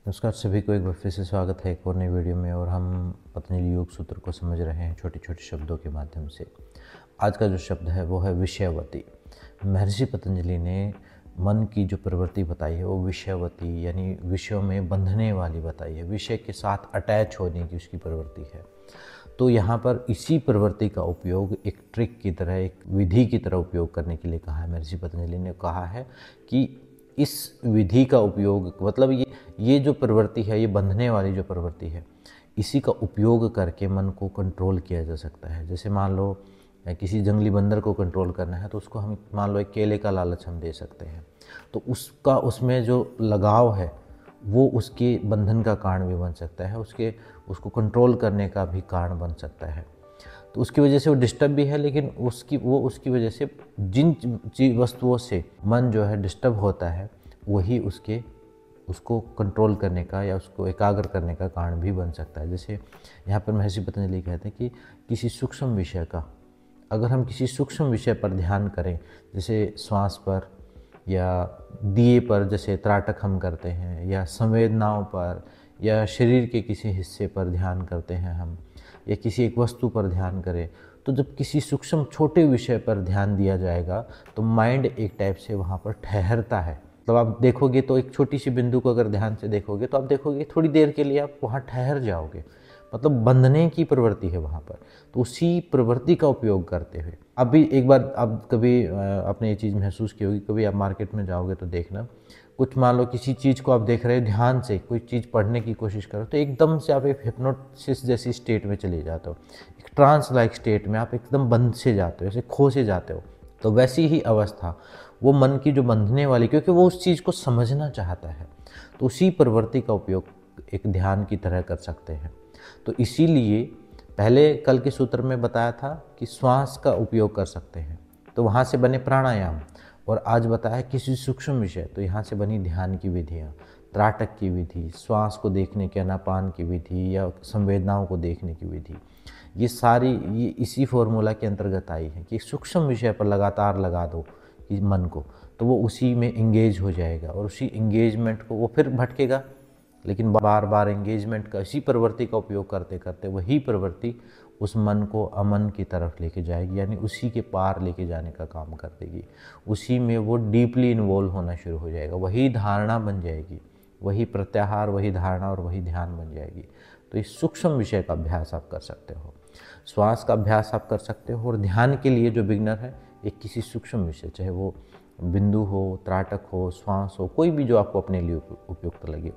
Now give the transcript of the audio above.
नमस्कार सभी को, एक बार फिर से स्वागत है एक और नई वीडियो में। और हम पतंजलि योग सूत्र को समझ रहे हैं छोटे छोटे शब्दों के माध्यम से। आज का जो शब्द है वो है विषयवती। महर्षि पतंजलि ने मन की जो प्रवृत्ति बताई है वो विषयवती यानी विषयों में बंधने वाली बताई है। विषय के साथ अटैच होने की उसकी प्रवृत्ति है। तो यहाँ पर इसी प्रवृत्ति का उपयोग एक ट्रिक की तरह, एक विधि की तरह उपयोग करने के लिए कहा है। महर्षि पतंजलि ने कहा है कि इस विधि का उपयोग मतलब ये जो प्रवृत्ति है, ये बंधने वाली जो प्रवृत्ति है, इसी का उपयोग करके मन को कंट्रोल किया जा सकता है। जैसे मान लो किसी जंगली बंदर को कंट्रोल करना है तो उसको हम मान लो एक केले का लालच हम दे सकते हैं, तो उसका उसमें जो लगाव है वो उसके बंधन का कारण भी बन सकता है, उसको कंट्रोल करने का भी कारण बन सकता है। तो उसकी वजह से वो डिस्टर्ब भी है, लेकिन उसकी वजह से जिन वस्तुओं से मन जो है डिस्टर्ब होता है वही उसको कंट्रोल करने का या उसको एकाग्र करने का कारण भी बन सकता है। जैसे यहाँ पर महर्षि पतंजलि कहते हैं कि किसी सूक्ष्म विषय का, अगर हम किसी सूक्ष्म विषय पर ध्यान करें, जैसे श्वास पर या दिए पर, जैसे त्राटक हम करते हैं, या संवेदनाओं पर, या शरीर के किसी हिस्से पर ध्यान करते हैं हम, या किसी एक वस्तु पर ध्यान करें, तो जब किसी सूक्ष्म छोटे विषय पर ध्यान दिया जाएगा तो माइंड एक टाइप से वहाँ पर ठहरता है। तो आप देखोगे तो एक छोटी सी बिंदु को अगर ध्यान से देखोगे तो आप देखोगे थोड़ी देर के लिए आप वहाँ ठहर जाओगे, मतलब बंधने की प्रवृत्ति है वहाँ पर। तो उसी प्रवृत्ति का उपयोग करते हुए अभी एक बार आप कभी आपने ये चीज़ महसूस की होगी, कभी आप मार्केट में जाओगे तो देखना, कुछ मान लो किसी चीज़ को आप देख रहे हो, ध्यान से कोई चीज़ पढ़ने की कोशिश करो तो एकदम से आप एक हिप्नोसिस जैसी स्टेट में चले जाते हो, एक ट्रांस लाइक स्टेट में आप एकदम बंद से जाते हो, ऐसे खो से जाते हो। तो वैसी ही अवस्था वो मन की जो बंधने वाली, क्योंकि वो उस चीज़ को समझना चाहता है, तो उसी प्रवृत्ति का उपयोग एक ध्यान की तरह कर सकते हैं। तो इसीलिए पहले कल के सूत्र में बताया था कि श्वास का उपयोग कर सकते हैं, तो वहाँ से बने प्राणायाम, और आज बताया किसी सूक्ष्म विषय, तो यहाँ से बनी ध्यान की विधियाँ, त्राटक की विधि, श्वास को देखने के अनापान की विधि, या संवेदनाओं को देखने की विधि। ये सारी ये इसी फॉर्मूला के अंतर्गत आई है कि सूक्ष्म विषय पर लगातार लगा दो कि मन को, तो वो उसी में इंगेज हो जाएगा, और उसी इंगेजमेंट को वो फिर भटकेगा, लेकिन बार बार एंगेजमेंट का इसी प्रवृत्ति का उपयोग करते करते वही प्रवृत्ति उस मन को अमन की तरफ लेके जाएगी, यानी उसी के पार लेके जाने का काम कर देगी। उसी में वो डीपली इन्वॉल्व होना शुरू हो जाएगा, वही धारणा बन जाएगी, वही प्रत्याहार, वही धारणा और वही ध्यान बन जाएगी। तो इस सूक्ष्म विषय का अभ्यास आप कर सकते हो, श्वास का अभ्यास आप कर सकते हो, और ध्यान के लिए जो बिगनर है एक किसी सूक्ष्म विषय, चाहे वो बिंदु हो, त्राटक हो, श्वास हो, कोई भी जो आपको अपने लिए उपयुक्त लगे,